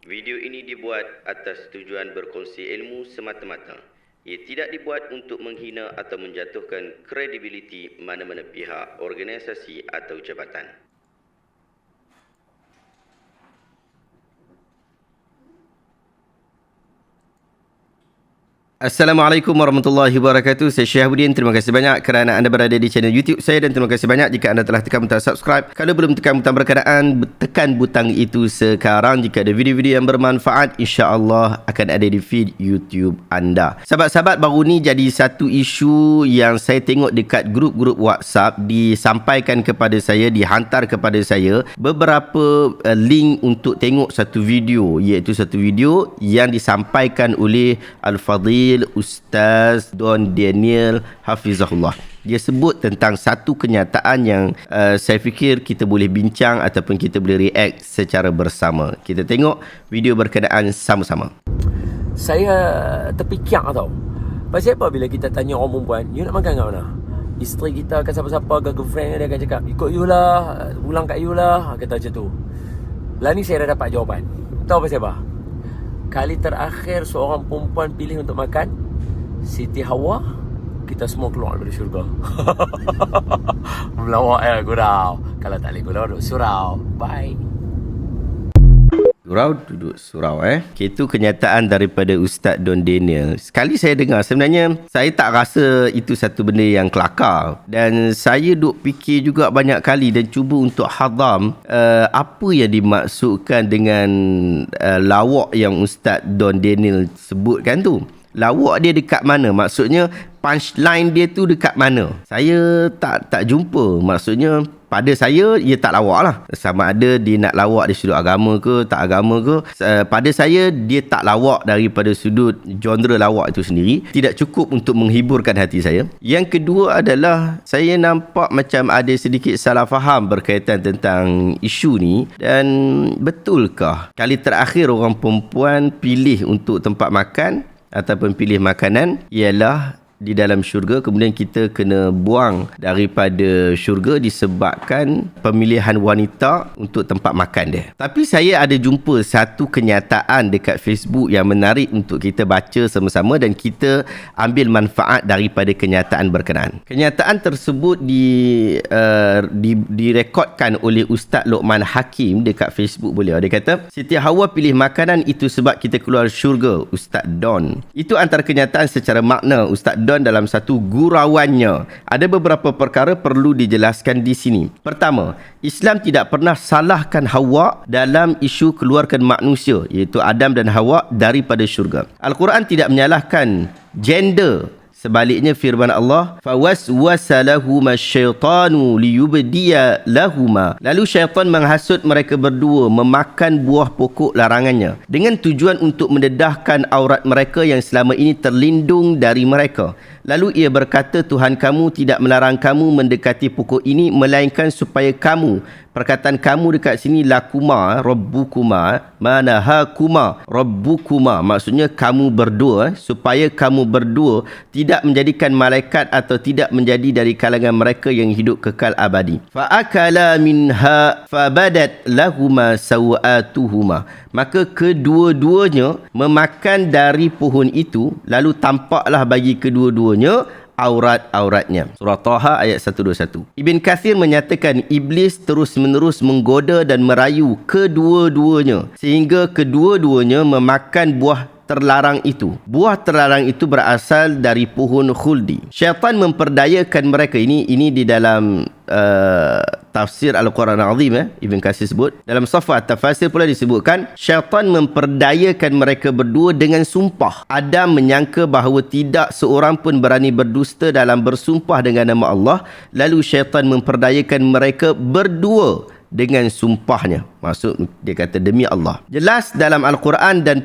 Video ini dibuat atas tujuan berkongsi ilmu semata-mata. Ia tidak dibuat untuk menghina atau menjatuhkan kredibiliti mana-mana pihak, organisasi atau jabatan. Assalamualaikum warahmatullahi wabarakatuh. Saya Syihabuddin. Terima kasih banyak kerana anda berada di channel YouTube saya dan terima kasih banyak jika anda telah tekan butang subscribe. Kalau belum tekan butang berkenaan, tekan butang itu sekarang. Jika ada video-video yang bermanfaat, insya-Allah akan ada di feed YouTube anda. Sahabat-sahabat, baru ni jadi satu isu yang saya tengok dekat grup-grup WhatsApp disampaikan kepada saya, dihantar kepada saya beberapa link untuk tengok satu video, iaitu satu video yang disampaikan oleh Al-Fadhil Ustaz Don Daniel Hafizahullah. Dia sebut tentang satu kenyataan yang saya fikir kita boleh bincang ataupun kita boleh react secara bersama. Kita tengok video berkenaan sama-sama. Saya terfikir tau. Pasal apa bila kita tanya orang perempuan, you nak makan kat mana? Isteri kita akan siapa-siapa ke girlfriend dia akan cakap, ikut you lah, pulang kat you lah, kata macam tu. Lah ni saya dah dapat jawapan. Tahu pasal apa? Kali terakhir seorang perempuan pilih untuk makan Siti Hawa, kita semua keluar dari syurga. Melawak gurau. Kalau tak boleh gurau, duduk surau. Bye. Surau duduk surau okay, itu kenyataan daripada Ustaz Don Daniel. Sekali saya dengar, sebenarnya saya tak rasa itu satu benda yang kelakar. Dan saya duk fikir juga banyak kali dan cuba untuk hadam apa yang dimaksudkan dengan lawak yang Ustaz Don Daniel sebutkan tu. Lawak dia dekat mana? Maksudnya punchline dia tu dekat mana? Saya tak jumpa. Maksudnya pada saya, ia tak lawak lah. Sama ada dia nak lawak dari sudut agama ke, tak agama ke. Pada saya, dia tak lawak daripada sudut genre lawak itu sendiri. Tidak cukup untuk menghiburkan hati saya. Yang kedua adalah, saya nampak macam ada sedikit salah faham berkaitan tentang isu ni. Dan betulkah kali terakhir orang perempuan pilih untuk tempat makan ataupun pilih makanan ialah di dalam syurga, kemudian kita kena buang daripada syurga disebabkan pemilihan wanita untuk tempat makan dia. Tapi saya ada jumpa satu kenyataan dekat Facebook yang menarik untuk kita baca sama-sama dan kita ambil manfaat daripada kenyataan berkenaan. Kenyataan tersebut direkodkan oleh Ustaz Luqman Hakim dekat Facebook beliau. Dia kata, Siti Hawa pilih makanan itu sebab kita keluar syurga, Ustaz Don. Itu antara kenyataan secara makna Ustaz Don dalam satu gurauannya. Ada beberapa perkara perlu dijelaskan di sini. Pertama, Islam tidak pernah salahkan Hawa dalam isu keluarkan manusia, iaitu Adam dan Hawa daripada syurga. Al-Quran tidak menyalahkan gender. Sebaliknya firman Allah, fawaswasa lahuma syaitanu liyubdiya lahuma. Lalu syaitan menghasut mereka berdua memakan buah pokok larangannya dengan tujuan untuk mendedahkan aurat mereka yang selama ini terlindung dari mereka. Lalu ia berkata, Tuhan kamu tidak melarang kamu mendekati pokok ini melainkan supaya kamu, perkataan kamu dekat sini lakuma rabbukuma manahakuma rabbukuma, maksudnya kamu berdua, supaya kamu berdua tidak menjadikan malaikat atau tidak menjadi dari kalangan mereka yang hidup kekal abadi. Fa akala minha fabadat lahuma sawatuhuma. Maka kedua-duanya memakan dari pohon itu, lalu tampaklah bagi kedua-duanya aurat-auratnya. Surah Taha ayat 121. Ibn Kathir menyatakan iblis terus-menerus menggoda dan merayu kedua-duanya sehingga kedua-duanya memakan buah terlarang itu. Buah terlarang itu berasal dari pohon khuldi. Syaitan memperdayakan mereka. Ini di dalam tafsir Al-Quran Al-Azim, Ibn Kathir sebut. Dalam Safat Tafasir pula disebutkan, syaitan memperdayakan mereka berdua dengan sumpah. Adam menyangka bahawa tidak seorang pun berani berdusta dalam bersumpah dengan nama Allah. Lalu syaitan memperdayakan mereka berdua dengan sumpahnya. Maksud dia kata demi Allah. Jelas dalam Al-Quran dan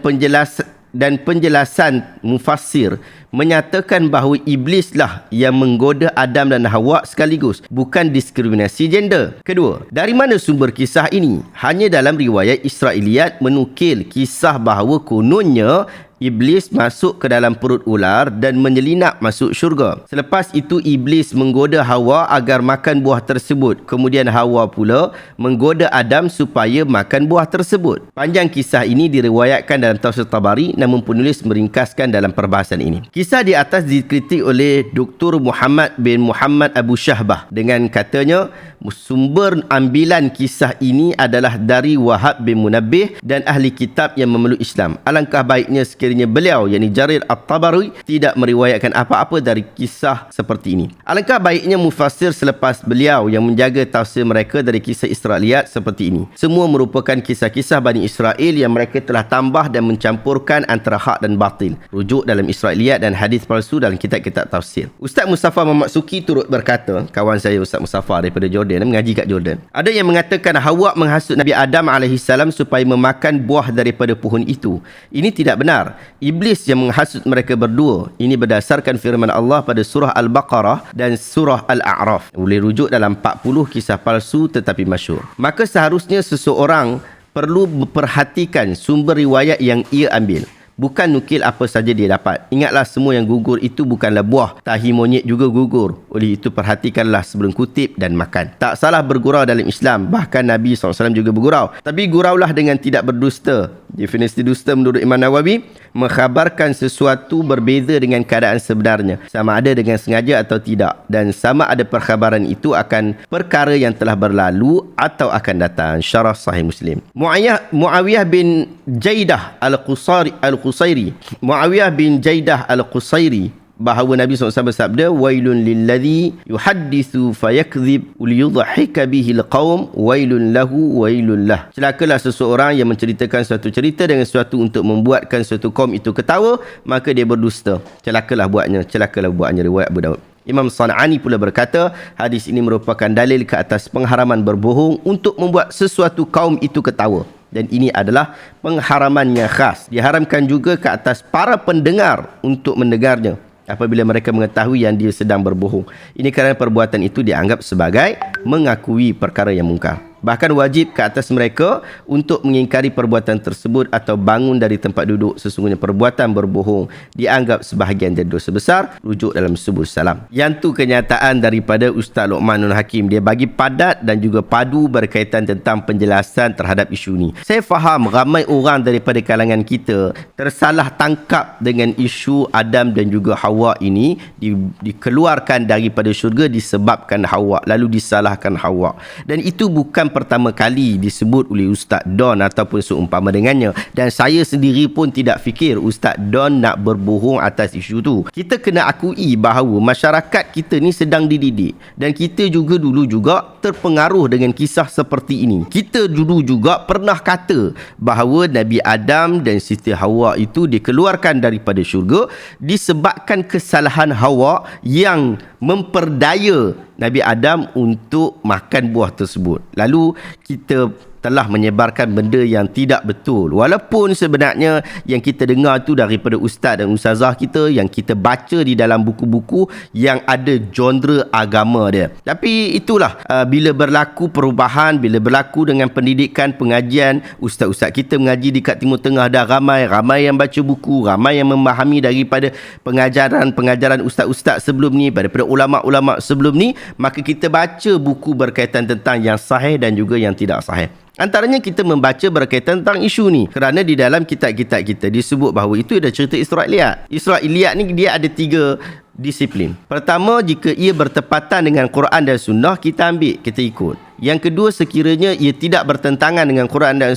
penjelasan mufassir menyatakan bahawa iblislah yang menggoda Adam dan Hawa sekaligus, bukan diskriminasi gender. Kedua, dari mana sumber kisah ini? Hanya dalam riwayat Israiliyat menukil kisah bahawa kononnya Iblis masuk ke dalam perut ular dan menyelinap masuk syurga. Selepas itu Iblis menggoda Hawa agar makan buah tersebut. Kemudian Hawa pula menggoda Adam supaya makan buah tersebut. Panjang kisah ini diriwayatkan dalam Tafsir Tabari, namun penulis meringkaskan dalam perbahasan ini. Kisah di atas dikritik oleh Dr. Muhammad bin Muhammad Abu Syahbah dengan katanya sumber ambilan kisah ini adalah dari Wahab bin Munabbih dan ahli kitab yang memeluk Islam. Alangkah baiknya sekiranya beliau, yakni Jarir At-Tabari, tidak meriwayatkan apa-apa dari kisah seperti ini. Alangkah baiknya mufassir selepas beliau yang menjaga tafsir mereka dari kisah Israiliyat seperti ini. Semua merupakan kisah-kisah Bani Israel yang mereka telah tambah dan mencampurkan antara hak dan batil. Rujuk dalam Israiliyat dan hadis palsu dalam kitab-kitab tafsir. Ustaz Mustafa Muhammad Suki turut berkata, kawan saya Ustaz Mustafa daripada Jordan, mengaji kat Jordan. Ada yang mengatakan Hawa menghasut Nabi Adam AS supaya memakan buah daripada pohon itu. Ini tidak benar. Iblis yang menghasut mereka berdua. Ini berdasarkan firman Allah pada surah Al-Baqarah dan surah Al-A'raf. Boleh rujuk dalam 40 kisah palsu tetapi masyhur. Maka seharusnya seseorang perlu memperhatikan sumber riwayat yang ia ambil, bukan nukil apa saja dia dapat. Ingatlah, semua yang gugur itu bukanlah buah. Tahi monyet juga gugur. Oleh itu perhatikanlah sebelum kutip dan makan. Tak salah bergurau dalam Islam. Bahkan Nabi SAW juga bergurau. Tapi guraulah dengan tidak berdusta. Definisi dusta menurut Imam Nawawi, mengkhabarkan sesuatu berbeza dengan keadaan sebenarnya, sama ada dengan sengaja atau tidak, dan sama ada perkhabaran itu akan perkara yang telah berlalu atau akan datang. Syarah Sahih Muslim. Muawiyah bin Jaidah Al-Qusairi bahawa Nabi SAW bersabda, wailun lilladhi yuhaddithu fayakdhib liyudhahika bihil qawm wailun lahu wailun lah. Celakalah seseorang yang menceritakan suatu cerita dengan sesuatu untuk membuatkan suatu kaum itu ketawa, maka dia berdusta. Celakalah buatnya riwayat Abu Daud. Imam San'ani pula berkata, hadis ini merupakan dalil ke atas pengharaman berbohong untuk membuat sesuatu kaum itu ketawa. Dan ini adalah pengharaman yang khas. Diharamkan juga ke atas para pendengar untuk mendengarnya apabila mereka mengetahui yang dia sedang berbohong. Ini kerana perbuatan itu dianggap sebagai mengakui perkara yang mungkar. Bahkan wajib ke atas mereka untuk mengingkari perbuatan tersebut atau bangun dari tempat duduk. Sesungguhnya perbuatan berbohong dianggap sebahagian dari dosa besar. Rujuk dalam Subul Salam. Yang tu kenyataan daripada Ustaz Luqmanul Hakim. Dia bagi padat dan juga padu berkaitan tentang penjelasan terhadap isu ni. Saya faham ramai orang daripada kalangan kita tersalah tangkap dengan isu Adam dan juga Hawa ini dikeluarkan daripada syurga disebabkan Hawa, lalu disalahkan Hawa. Dan itu bukan pertama kali disebut oleh Ustaz Don ataupun seumpama dengannya, dan saya sendiri pun tidak fikir Ustaz Don nak berbohong atas isu tu. Kita kena akui bahawa masyarakat kita ni sedang dididik, dan kita juga dulu juga terpengaruh dengan kisah seperti ini. Kita dulu juga pernah kata bahawa Nabi Adam dan Siti Hawa itu dikeluarkan daripada syurga disebabkan kesalahan Hawa yang memperdaya Nabi Adam untuk makan buah tersebut. Lalu kita telah menyebarkan benda yang tidak betul. Walaupun sebenarnya yang kita dengar tu daripada ustaz dan ustazah kita, yang kita baca di dalam buku-buku yang ada genre agama dia. Tapi itulah, bila berlaku perubahan, bila berlaku dengan pendidikan, pengajian, ustaz-ustaz kita mengaji dekat Timur Tengah dah ramai yang baca buku, ramai yang memahami daripada pengajaran ustaz-ustaz sebelum ni, daripada ulama-ulama sebelum ni, maka kita baca buku berkaitan tentang yang sahih dan juga yang tidak sahih. Antaranya kita membaca berkaitan tentang isu ni kerana di dalam kitab-kitab kita disebut bahawa itu ada cerita Israiliyat. Israiliyat ni dia ada 3 disiplin. Pertama, jika ia bertepatan dengan Quran dan Sunnah, kita ambil, kita ikut. Yang kedua, sekiranya ia tidak bertentangan dengan Quran dan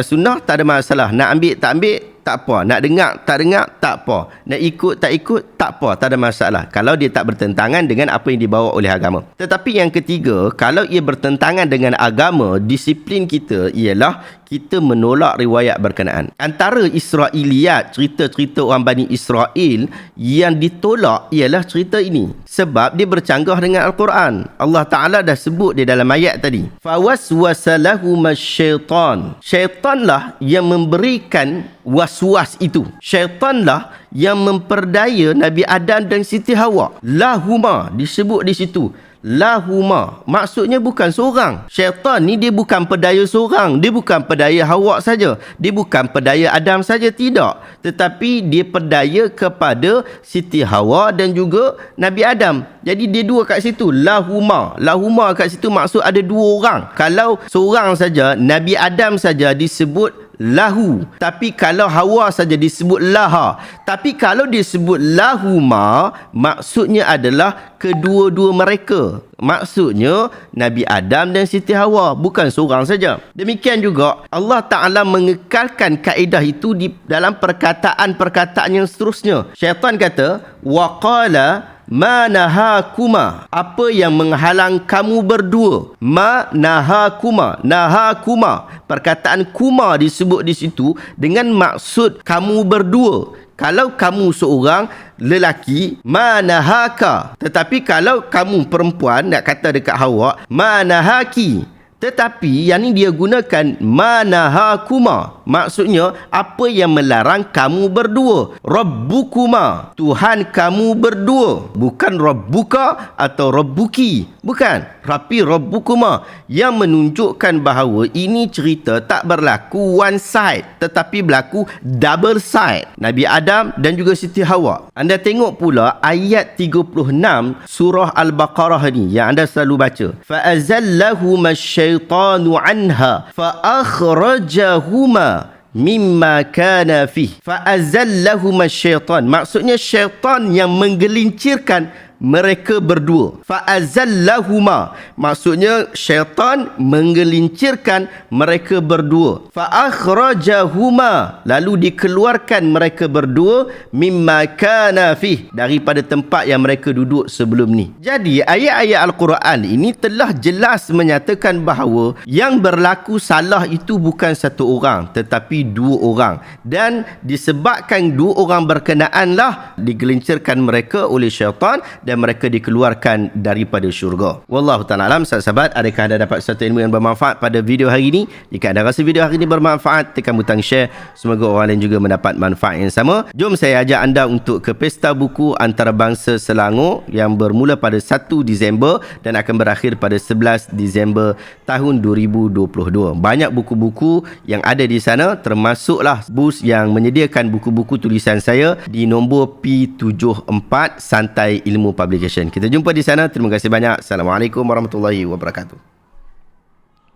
Sunnah, tak ada masalah. Nak ambil, tak ambil, tak apa. Nak dengar, tak dengar, tak apa. Nak ikut, tak ikut, tak apa. Tak ada masalah. Kalau dia tak bertentangan dengan apa yang dibawa oleh agama. Tetapi yang ketiga, kalau ia bertentangan dengan agama, disiplin kita ialah kita menolak riwayat berkenaan. Antara Israiliyat, cerita-cerita orang Bani Israel yang ditolak ialah cerita ini. Sebab dia bercanggah dengan Al-Quran. Allah Ta'ala dah sebut di dalam ayat tadi. Fawaswasalahuma syaitan. Syaitanlah yang memberikan waswas itu. Syaitanlah yang memperdaya Nabi Adam dan Siti Hawa. Lahuma disebut di situ. Lahuma maksudnya bukan seorang. Syaitan ni dia bukan pedaya seorang. Dia bukan pedaya Hawa saja. Dia bukan pedaya Adam saja, tidak. Tetapi dia pedaya kepada Siti Hawa dan juga Nabi Adam. Jadi dia dua kat situ. Lahuma. Lahuma kat situ maksud ada dua orang. Kalau seorang saja, Nabi Adam saja disebut lahu. Tapi kalau Hawa saja disebut laha. Tapi kalau disebut lahuma, maksudnya adalah kedua-dua mereka. Maksudnya Nabi Adam dan Siti Hawa, bukan seorang saja. Demikian juga Allah Ta'ala mengekalkan kaedah itu di dalam perkataan-perkataan yang seterusnya. Syaitan kata, waqala ma nahakuma, apa yang menghalang kamu berdua. Ma nahakuma, nahakuma, perkataan kuma disebut di situ dengan maksud kamu berdua. Kalau kamu seorang lelaki, ma nahaka. Tetapi kalau kamu perempuan, nak kata dekat Hawa, ma nahaki. Tetapi yang ni dia gunakan manahakuma. Maksudnya apa yang melarang kamu berdua. Rabbukuma, Tuhan kamu berdua. Bukan Rabbuka atau Rabbuki. Bukan. Tapi Rabbukuma, yang menunjukkan bahawa ini cerita tak berlaku one side, tetapi berlaku double side. Nabi Adam dan juga Siti Hawa. Anda tengok pula ayat 36 surah Al-Baqarah ni yang anda selalu baca. Fa'azallahuma syaitanu anha fa'akhrajahuma mimma kana fih. Fa'azallahuma syaitan, maksudnya syaitan yang menggelincirkan mereka berdua. Fa'azallahuma, maksudnya syaitan menggelincirkan mereka berdua. Fa'akhrajahuma, lalu dikeluarkan mereka berdua mimma kana fih, daripada tempat yang mereka duduk sebelum ni. Jadi ayat-ayat Al-Quran ini telah jelas menyatakan bahawa yang berlaku salah itu bukan satu orang tetapi dua orang, dan disebabkan dua orang berkenaanlah digelincirkan mereka oleh syaitan dan mereka dikeluarkan daripada syurga. Wallahu ta'ala alam. Sahabat, adakah anda dapat satu ilmu yang bermanfaat pada video hari ini? Jika anda rasa video hari ini bermanfaat, tekan butang share. Semoga orang lain juga mendapat manfaat yang sama. Jom saya ajak anda untuk ke Pesta Buku Antarabangsa Selangor yang bermula pada 1 Disember dan akan berakhir pada 11 Disember tahun 2022. Banyak buku-buku yang ada di sana, termasuklah bus yang menyediakan buku-buku tulisan saya di nombor P74 Santai Ilmu Publication. Kita jumpa di sana. Terima kasih banyak. Assalamualaikum warahmatullahi wabarakatuh.